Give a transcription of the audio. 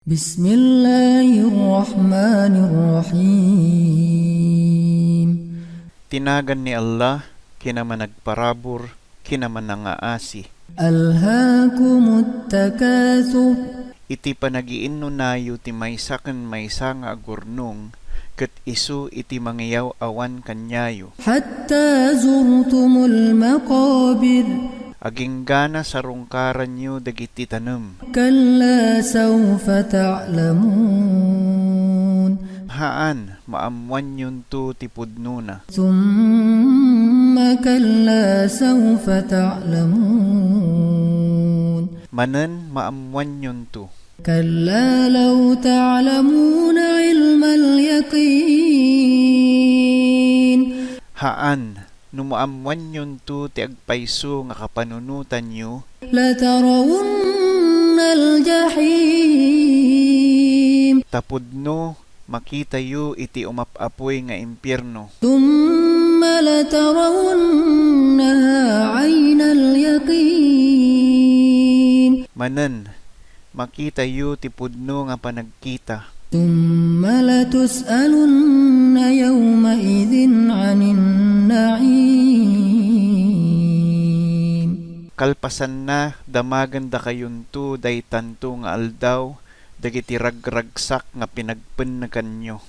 Bismillahirrahmanirrahim. Tinagan ni Allah, kinaman nagparabor, kinaman nangaasi. Alhaakumut takathur. Iti panagiinno nayo ti maysaken maysa nga agurnong, ket isu iti mangyaw awan kanyayo. Hatta zurtumul maqabir. Aging gana sa rungkaran nyo dagiti tanem. Kalla sawfa ta'lamun. Haan, maamuan yun to ti pudnuna. Thumma kalla sawfa ta'lamun. Manen, maamuan yun to. Kalla law ta'lamuna ilmal yaqin. Haan, numaamuan yun to ti agpayso nga kapanunutan nyo. Latarawunnal jahim. Tapudno, makita yu iti umapapoy nga impyerno. Thumma latarawunnaha aynal yaqin. Manen, makita yu ti pudno nga panagkita. Thumma latus'alunna yawma idhin 'anin na'im. Kalpasan na, damaganda kayon to day tanto nga aldaw, dagiti ragragsak nga pinagpen na kanyo.